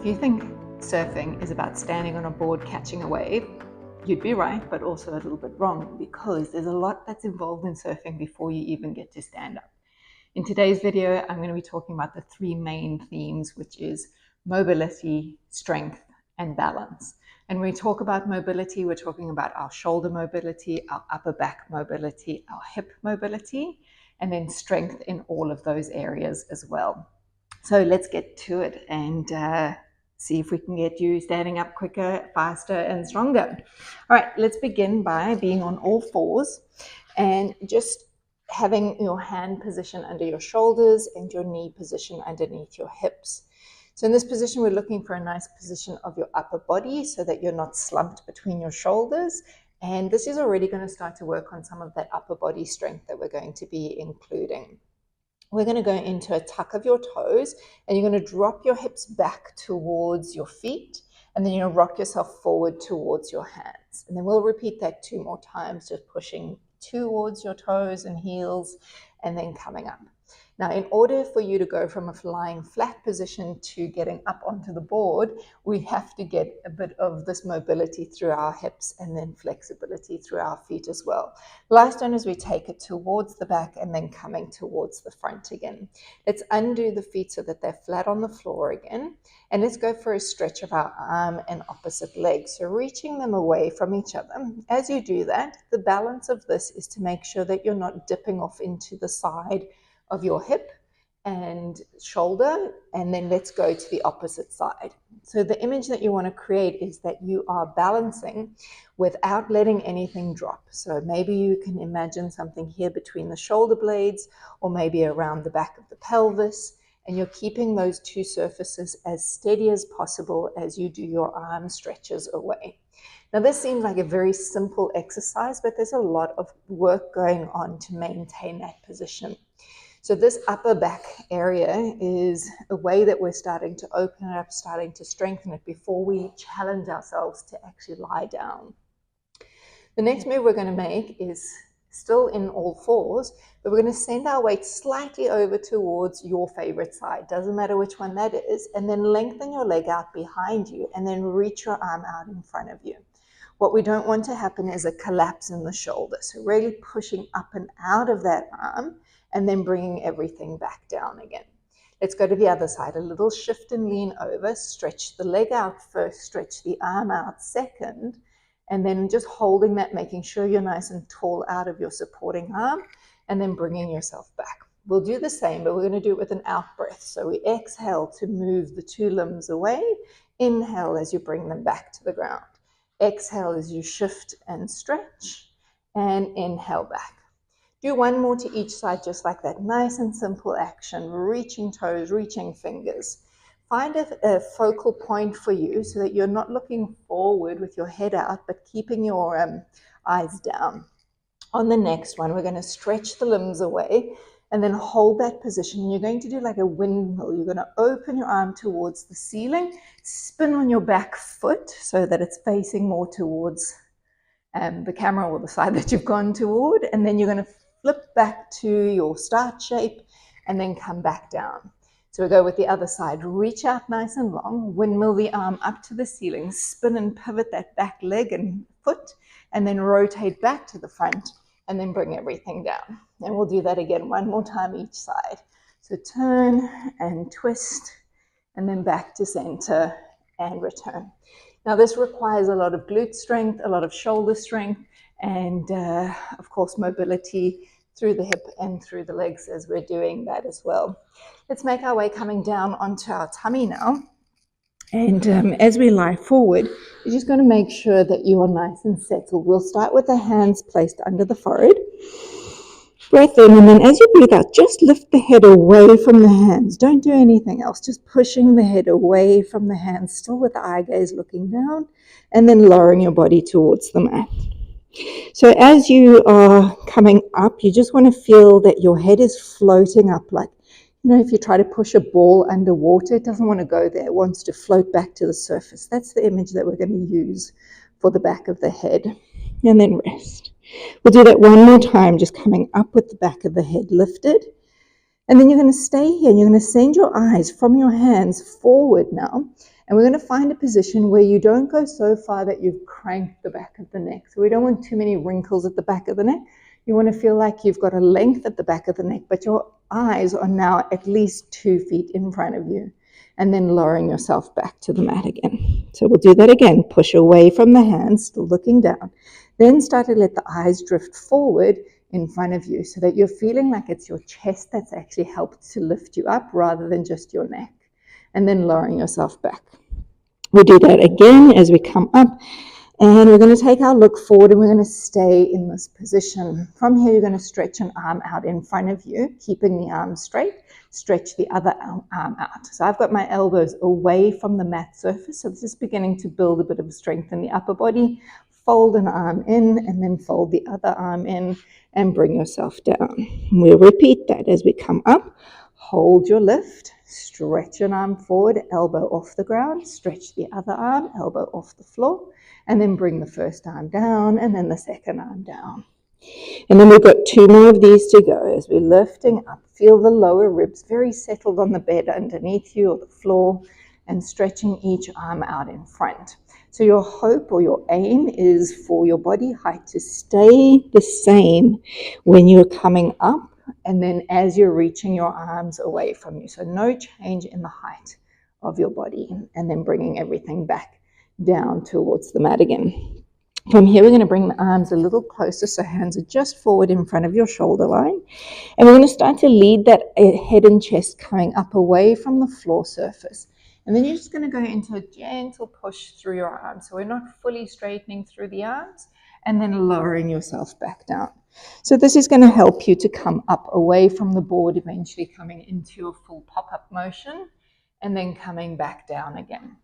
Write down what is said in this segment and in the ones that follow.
If you think surfing is about standing on a board catching a wave, you'd be right, but also a little bit wrong, because there's a lot that's involved in surfing before you even get to stand up. In today's video, I'm going to be talking about the three main themes, which is mobility, strength, and balance. And when we talk about mobility, we're talking about our shoulder mobility, our upper back mobility, our hip mobility, and then strength in all of those areas as well. So let's get to it and see if we can get you standing up quicker, faster, and stronger. All right, let's begin by being on all fours and just having your hand position under your shoulders and your knee position underneath your hips. So in this position, we're looking for a nice position of your upper body so that you're not slumped between your shoulders. And this is already going to start to work on some of that upper body strength that we're going to be including. We're going to go into a tuck of your toes, and you're going to drop your hips back towards your feet, and then you're going to rock yourself forward towards your hands. And then we'll repeat that 2 more times, just pushing towards your toes and heels, and then coming up. Now, in order for you to go from a lying flat position to getting up onto the board, we have to get a bit of this mobility through our hips and then flexibility through our feet as well. Last one is we take it towards the back and then coming towards the front again. Let's undo the feet so that they're flat on the floor again. And let's go for a stretch of our arm and opposite leg. So reaching them away from each other. As you do that, the balance of this is to make sure that you're not dipping off into the side of your hip and shoulder, and then let's go to the opposite side. So the image that you want to create is that you are balancing without letting anything drop. So maybe you can imagine something here between the shoulder blades, or maybe around the back of the pelvis, and you're keeping those two surfaces as steady as possible as you do your arm stretches away. Now, this seems like a very simple exercise, but there's a lot of work going on to maintain that position. So this upper back area is a way that we're starting to open it up, starting to strengthen it before we challenge ourselves to actually lie down. The next move we're going to make is still in all fours, but we're going to send our weight slightly over towards your favorite side. Doesn't matter which one that is. And then lengthen your leg out behind you and then reach your arm out in front of you. What we don't want to happen is a collapse in the shoulder. So really pushing up and out of that arm, and then bringing everything back down again. Let's go to the other side. A little shift and lean over. Stretch the leg out first, stretch the arm out second, and then just holding that, making sure you're nice and tall out of your supporting arm, and then bringing yourself back. We'll do the same, but we're going to do it with an out breath. So we exhale to move the two limbs away. Inhale as you bring them back to the ground. Exhale as you shift and stretch, and inhale back. Do one more to each side, just like that. Nice and simple action, reaching toes, reaching fingers. Find a focal point for you so that you're not looking forward with your head out, but keeping your eyes down. On the next one, we're going to stretch the limbs away and then hold that position. You're going to do like a windmill. You're going to open your arm towards the ceiling, spin on your back foot so that it's facing more towards the camera or the side that you've gone toward, and then you're going to flip back to your start shape and then come back down. So we go with the other side. Reach out nice and long, windmill the arm up to the ceiling, spin and pivot that back leg and foot, and then rotate back to the front, and then bring everything down. And we'll do that again one more time each side. So turn and twist, and then back to center and return. Now this requires a lot of glute strength, a lot of shoulder strength, and of course mobility through the hip and through the legs as we're doing that as well. Let's make our way coming down onto our tummy now. And as we lie forward, you're just going to make sure that you are nice and settled. We'll start with the hands placed under the forehead. Breath in, and then as you breathe out, just lift the head away from the hands. Don't do anything else, just pushing the head away from the hands, still with the eye gaze looking down, and then lowering your body towards the mat. So as you are coming up, you just want to feel that your head is floating up, like, if you try to push a ball underwater, it doesn't want to go there. It wants to float back to the surface. That's the image that we're going to use for the back of the head. And then rest. We'll do that one more time, just coming up with the back of the head lifted. And then you're going to stay here and you're going to send your eyes from your hands forward now. And we're going to find a position where you don't go so far that you've cranked the back of the neck. So we don't want too many wrinkles at the back of the neck. You want to feel like you've got a length at the back of the neck, but your eyes are now at least 2 feet in front of you. And then lowering yourself back to the mat again. So we'll do that again. Push away from the hands, still looking down. Then start to let the eyes drift forward in front of you so that you're feeling like it's your chest that's actually helped to lift you up rather than just your neck. And then lowering yourself back. We'll do that again as we come up. And we're going to take our look forward and we're going to stay in this position. From here, you're going to stretch an arm out in front of you, keeping the arm straight. Stretch the other arm out. So I've got my elbows away from the mat surface. So this is beginning to build a bit of strength in the upper body. Fold an arm in and then fold the other arm in and bring yourself down. We'll repeat that as we come up. Hold your lift. Stretch an arm forward, elbow off the ground. Stretch the other arm, elbow off the floor. And then bring the first arm down and then the second arm down. And then we've got 2 more of these to go as we're lifting up. Feel the lower ribs very settled on the bed underneath you or the floor and stretching each arm out in front. So your hope or your aim is for your body height to stay the same when you're coming up and then as you're reaching your arms away from you. So no change in the height of your body and then bringing everything back down towards the mat again. From here, we're going to bring the arms a little closer so hands are just forward in front of your shoulder line. And we're going to start to lead that head and chest coming up away from the floor surface. And then you're just going to go into a gentle push through your arms. So we're not fully straightening through the arms and then lowering yourself back down. So this is going to help you to come up away from the board, eventually coming into your full pop-up motion and then coming back down again.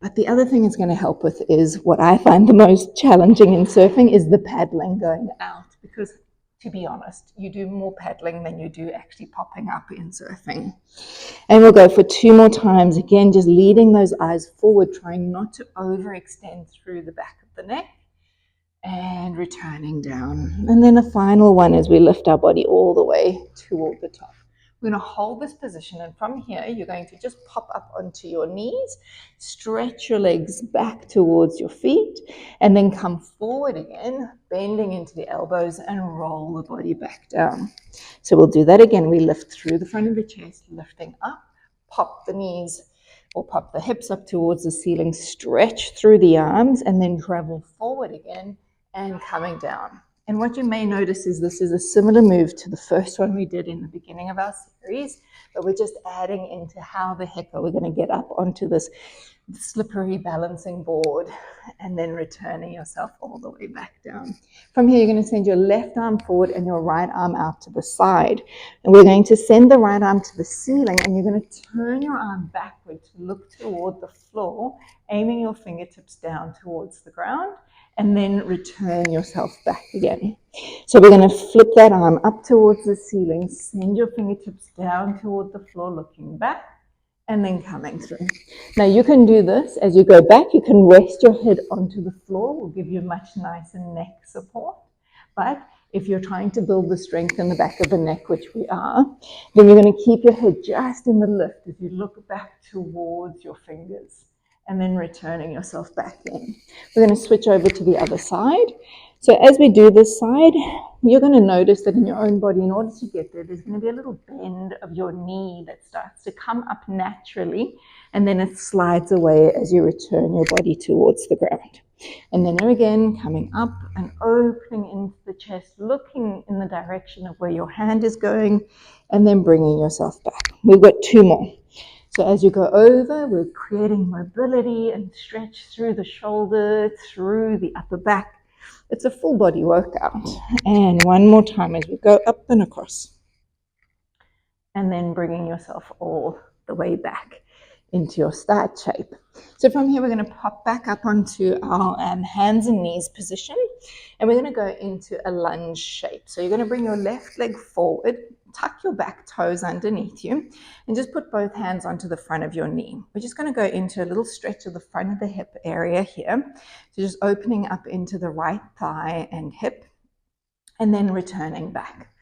But the other thing it's going to help with is what I find the most challenging in surfing is the paddling going out. Because to be honest, you do more paddling than you do actually popping up in surfing. And we'll go for 2 more times. Again, just leading those eyes forward, trying not to overextend through the back of the neck. And returning down. And then a final one as we lift our body all the way toward the top. We're going to hold this position, and from here, you're going to just pop up onto your knees, stretch your legs back towards your feet, and then come forward again, bending into the elbows and roll the body back down. So we'll do that again. We lift through the front of the chest, lifting up, pop the knees or pop the hips up towards the ceiling, stretch through the arms, and then travel forward again and coming down. And what you may notice is this is a similar move to the first one we did in the beginning of our series, but we're just adding into how the heck are we going to get up onto this slippery balancing board and then returning yourself all the way back down. From here, you're going to send your left arm forward and your right arm out to the side. And we're going to send the right arm to the ceiling and you're going to turn your arm backward to look toward the floor, aiming your fingertips down towards the ground. And then return yourself back again. So we're going to flip that arm up towards the ceiling, send your fingertips down toward the floor, looking back, and then coming through. Now you can do this as you go back. You can rest your head onto the floor. Will give you much nicer neck support. But if you're trying to build the strength in the back of the neck, which we are, then you're going to keep your head just in the lift as you look back towards your fingers. And then returning yourself back in. We're going to switch over to the other side. So as we do this side, you're going to notice that in your own body, in order to get there, there's going to be a little bend of your knee that starts to come up naturally, and then it slides away as you return your body towards the ground. And then again, coming up and opening into the chest, looking in the direction of where your hand is going, and then bringing yourself back. We've got 2 more. So as you go over, we're creating mobility and stretch through the shoulder, through the upper back. It's a full body workout. And one more time as we go up and across. And then bringing yourself all the way back into your start shape. So from here, we're going to pop back up onto our hands and knees position. And we're going to go into a lunge shape. So you're going to bring your left leg forward, tuck your back toes underneath you, and just put both hands onto the front of your knee. We're just going to go into a little stretch of the front of the hip area here. So just opening up into the right thigh and hip, and then returning back.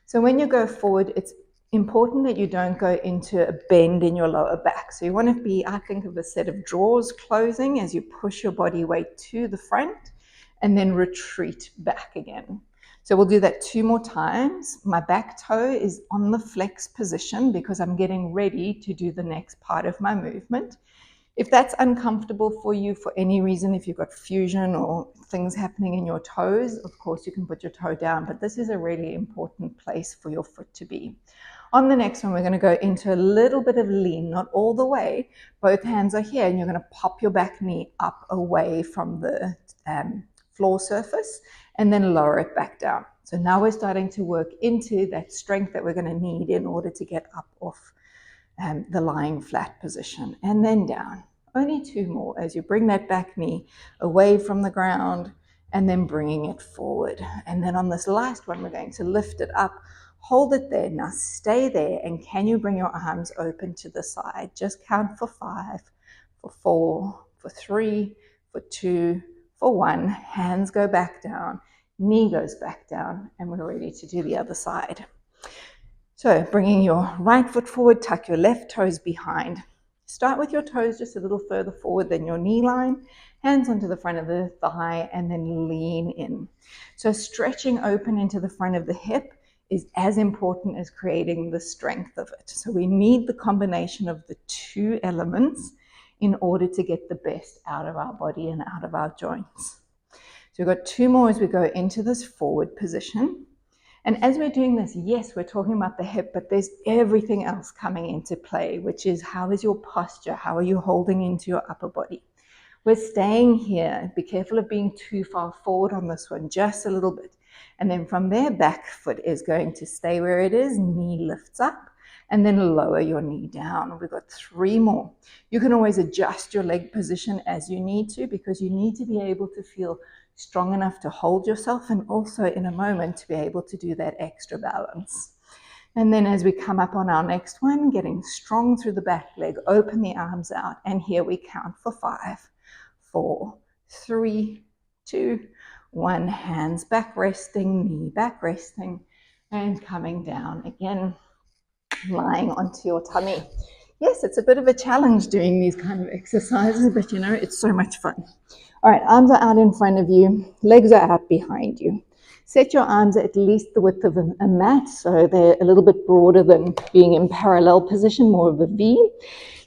So when you go forward, it's important that you don't go into a bend in your lower back. So you want to be, I think of a set of drawers closing as you push your body weight to the front and then retreat back again. So we'll do that 2 more times. My back toe is on the flex position because I'm getting ready to do the next part of my movement. If that's uncomfortable for you for any reason, if you've got fusion or things happening in your toes, of course you can put your toe down, but this is a really important place for your foot to be. On the next one, we're going to go into a little bit of lean, not all the way. Both hands are here, and you're going to pop your back knee up away from the floor surface and then lower it back down. So now we're starting to work into that strength that we're going to need in order to get up off the lying flat position, and then down. Only 2 more as you bring that back knee away from the ground and then bringing it forward. And then on this last one, we're going to lift it up, hold it there. Now stay there, and can you bring your arms open to the side? Just count for 5, for 4, for 3, for 2, for 1. Hands go back down, knee goes back down, and we're ready to do the other side. So bringing your right foot forward, tuck your left toes behind. Start with your toes just a little further forward than your knee line, hands onto the front of the thigh, and then lean in. So stretching open into the front of the hip is as important as creating the strength of it. So we need the combination of the 2 elements in order to get the best out of our body and out of our joints. So we've got 2 more as we go into this forward position. And as we're doing this, yes, we're talking about the hip, but there's everything else coming into play, which is how is your posture? How are you holding into your upper body? We're staying here. Be careful of being too far forward on this one, just a little bit. And then from there, back foot is going to stay where it is, knee lifts up, and then lower your knee down. We've got 3 more. You can always adjust your leg position as you need to, because you need to be able to feel strong enough to hold yourself, and also in a moment to be able to do that extra balance. And then as we come up on our next one, getting strong through the back leg, open the arms out, and here we count for 5, 4, 3, 2, 1. Hands back resting, knee back resting, and coming down again, lying onto your tummy. Yes, it's a bit of a challenge doing these kind of exercises, but you know, it's so much fun. All right, arms are out in front of you, legs are out behind you. Set your arms at least the width of a mat, so they're a little bit broader than being in parallel position, more of a V.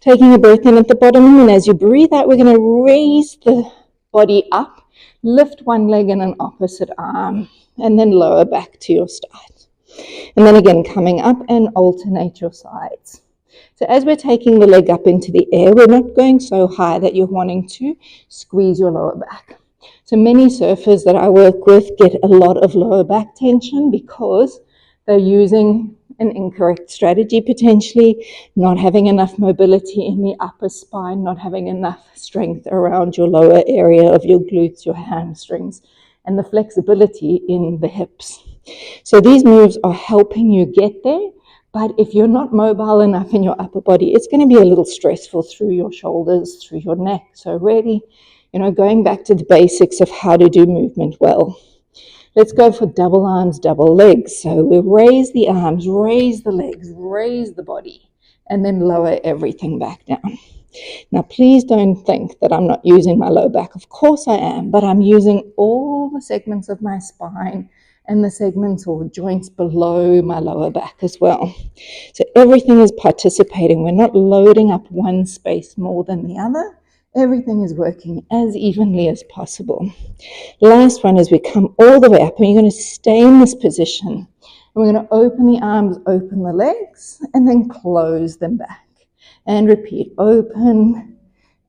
Taking a breath in at the bottom, and as you breathe out, we're going to raise the body up, lift one leg and an opposite arm, and then lower back to your start. And then again, coming up and alternate your sides. So as we're taking the leg up into the air, we're not going so high that you're wanting to squeeze your lower back. So many surfers that I work with get a lot of lower back tension because they're using an incorrect strategy, potentially not having enough mobility in the upper spine, not having enough strength around your lower area of your glutes, your hamstrings, and the flexibility in the hips. So these moves are helping you get there. But if you're not mobile enough in your upper body, it's going to be a little stressful through your shoulders, through your neck. So really, going back to the basics of how to do movement well. Let's go for double arms, double legs. So we raise the arms, raise the legs, raise the body, and then lower everything back down. Now, please don't think that I'm not using my low back. Of course I am, but I'm using all the segments of my spine and the segments or joints below my lower back as well. So everything is participating. We're not loading up one space more than the other. Everything is working as evenly as possible. Last one is we come all the way up, and you're going to stay in this position. And we're going to open the arms, open the legs, and then close them back. And repeat, open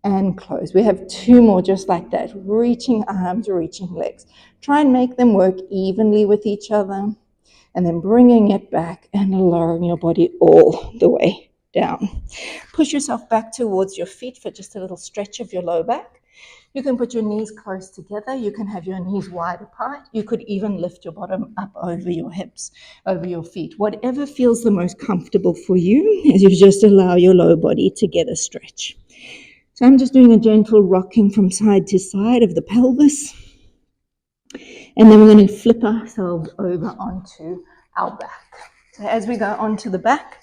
and close. We have 2 more just like that, reaching arms, reaching legs. Try and make them work evenly with each other, and then bringing it back and lowering your body all the way down. Push yourself back towards your feet for just a little stretch of your low back. You can put your knees close together. You can have your knees wide apart. You could even lift your bottom up over your hips, over your feet. Whatever feels the most comfortable for you as you just allow your lower body to get a stretch. So I'm just doing a gentle rocking from side to side of the pelvis. And then we're going to flip ourselves over onto our back. So as we go onto the back,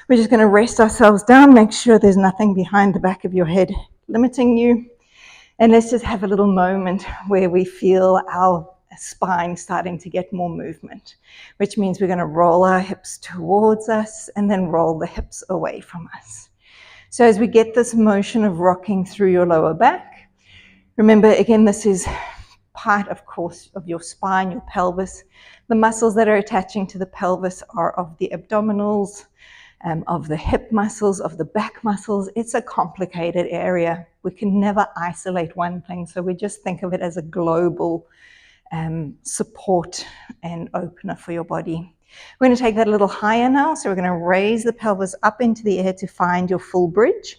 we're just going to rest ourselves down, make sure there's nothing behind the back of your head limiting you. And let's just have a little moment where we feel our spine starting to get more movement, which means we're going to roll our hips towards us and then roll the hips away from us. So as we get this motion of rocking through your lower back, remember, again, this is part, of course, of your spine, your pelvis. The muscles that are attaching to the pelvis are of the abdominals, of the hip muscles, of the back muscles. It's a complicated area. We can never isolate one thing, so we just think of it as a global support and opener for your body. We're going to take that a little higher now, so we're going to raise the pelvis up into the air to find your full bridge,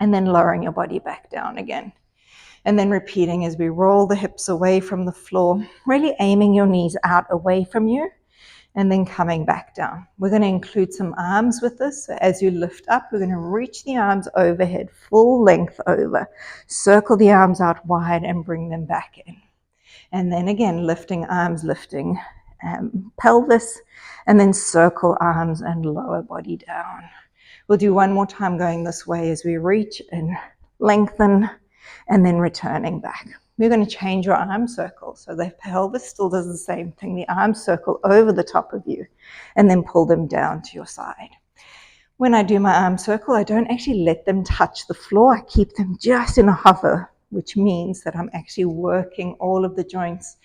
and then lowering your body back down again. And then repeating as we roll the hips away from the floor, really aiming your knees out away from you, and then coming back down. We're going to include some arms with this. So as you lift up, we're going to reach the arms overhead, full length over. Circle the arms out wide and bring them back in. And then again, lifting arms, lifting pelvis, and then circle arms and lower body down. We'll do one more time going this way as we reach and lengthen, and then returning back. We're going to change your arm circle. So the pelvis still does the same thing. The arms circle over the top of you and then pull them down to your side. When I do my arm circle, I don't actually let them touch the floor. I keep them just in a hover, which means that I'm actually working all of the joints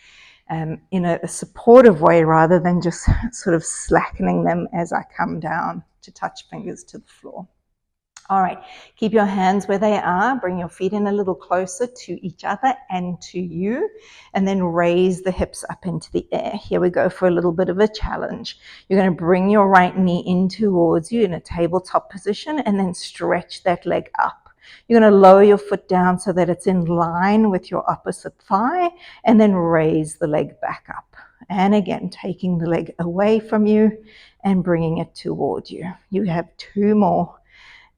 in a supportive way rather than just sort of slackening them as I come down to touch fingers to the floor. All right, keep your hands where they are. Bring your feet in a little closer to each other and to you, and then raise the hips up into the air. Here we go for a little bit of a challenge. You're going to bring your right knee in towards you in a tabletop position and then stretch that leg up. You're going to lower your foot down so that it's in line with your opposite thigh, and then raise the leg back up. And again, taking the leg away from you and bringing it toward you. You have two more.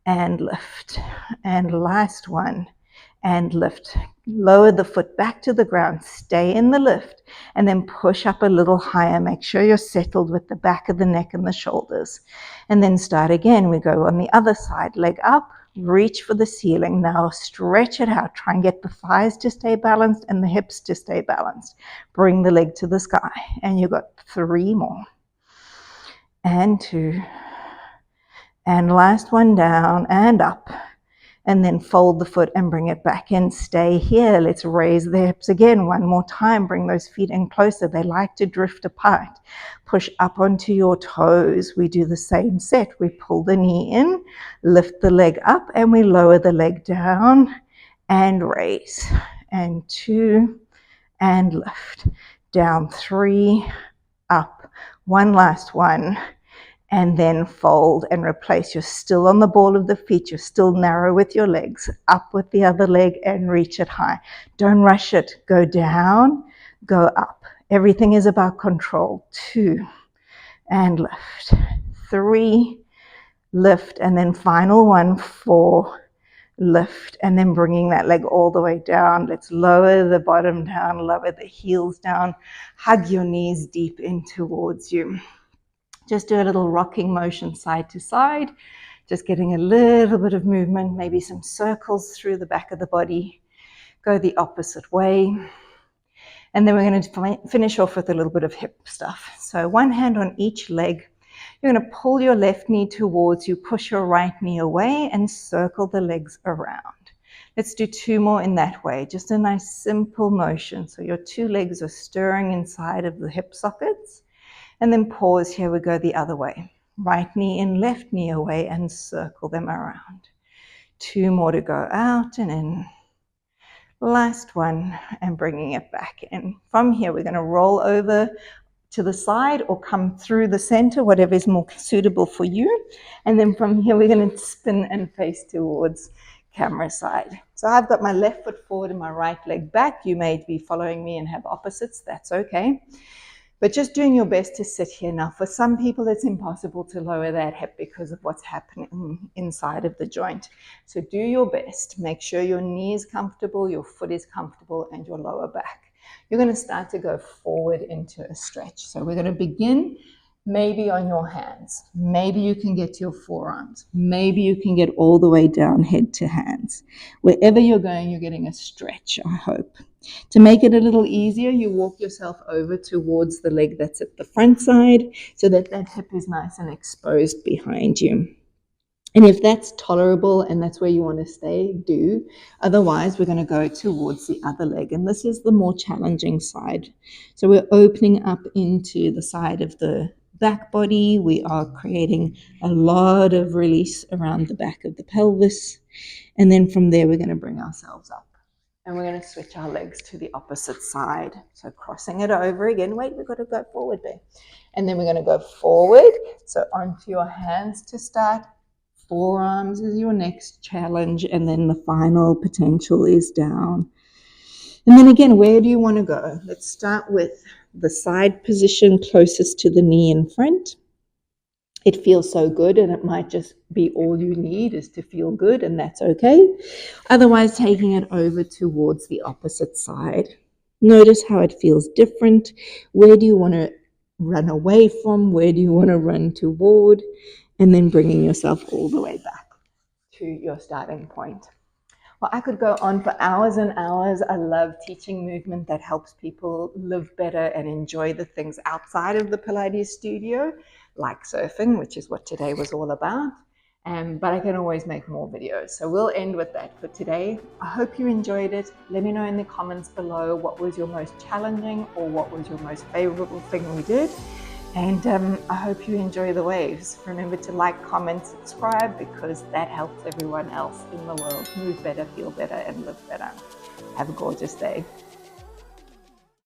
And lift, and last one, and lift. Lower the foot back to the ground, stay in the lift, and then push up a little higher. Make sure you're settled with the back of the neck and the shoulders. And then start again. We go on the other side, leg up, reach for the ceiling. Now stretch it out. Try and get the thighs to stay balanced and the hips to stay balanced. Bring the leg to the sky. And you've got three more. And two. And last one down and up, and then fold the foot and bring it back in. Stay here. Let's raise the hips again one more time. Bring those feet in closer. They like to drift apart. Push up onto your toes. We do the same set. We pull the knee in, lift the leg up, and we lower the leg down and raise. And two, and lift. Down, three, up. One last one. And then fold and replace. You're still on the ball of the feet. You're still narrow with your legs. Up with the other leg and reach it high. Don't rush it. Go down, go up. Everything is about control. Two, and lift. Three, lift. And then final one, four, lift. And then bringing that leg all the way down. Let's lower the bottom down, lower the heels down. Hug your knees deep in towards you. Just do a little rocking motion side to side, just getting a little bit of movement, maybe some circles through the back of the body. Go the opposite way. And then we're going to finish off with a little bit of hip stuff. So one hand on each leg. You're going to pull your left knee towards you, push your right knee away, and circle the legs around. Let's do two more in that way. Just a nice simple motion. So your two legs are stirring inside of the hip sockets. And then pause. Here we go the other way. Right knee in, left knee away, and circle them around. Two more to go out and in. Last one, and bringing it back in. From here, we're going to roll over to the side or come through the center, whatever is more suitable for you. And then from here, we're going to spin and face towards camera side. So I've got my left foot forward and my right leg back. You may be following me and have opposites. That's okay. But just doing your best to sit here. Now, for some people, it's impossible to lower that hip because of what's happening inside of the joint. So do your best. Make sure your knee is comfortable, your foot is comfortable, and your lower back. You're going to start to go forward into a stretch. So we're going to begin maybe on your hands. Maybe you can get to your forearms. Maybe you can get all the way down head to hands. Wherever you're going, you're getting a stretch, I hope. To make it a little easier, you walk yourself over towards the leg that's at the front side so that that hip is nice and exposed behind you. And if that's tolerable and that's where you want to stay, do. Otherwise, we're going to go towards the other leg. And this is the more challenging side. So we're opening up into the side of the back body. We are creating a lot of release around the back of the pelvis. And then from there, we're going to bring ourselves up. And we're going to switch our legs to the opposite side. So crossing it over again. Wait, we've got to go forward there. And then we're going to go forward. So onto your hands to start. Forearms is your next challenge, and then the final potential is down. And then again, where do you want to go? Let's start with the side position closest to the knee in front. It feels so good, and it might just be all you need is to feel good, and that's okay. Otherwise, taking it over towards the opposite side. Notice how it feels different. Where do you want to run away from? Where do you want to run toward? And then bringing yourself all the way back to your starting point. Well, I could go on for hours and hours. I love teaching movement that helps people live better and enjoy the things outside of the Pilates studio, like surfing, which is what today was all about. But I can always make more videos. So we'll end with that for today. I hope you enjoyed it. Let me know in the comments below what was your most challenging or what was your most favorable thing we did. And I hope you enjoy the waves. Remember to like, comment, subscribe, because that helps everyone else in the world move better, feel better, and live better. Have a gorgeous day.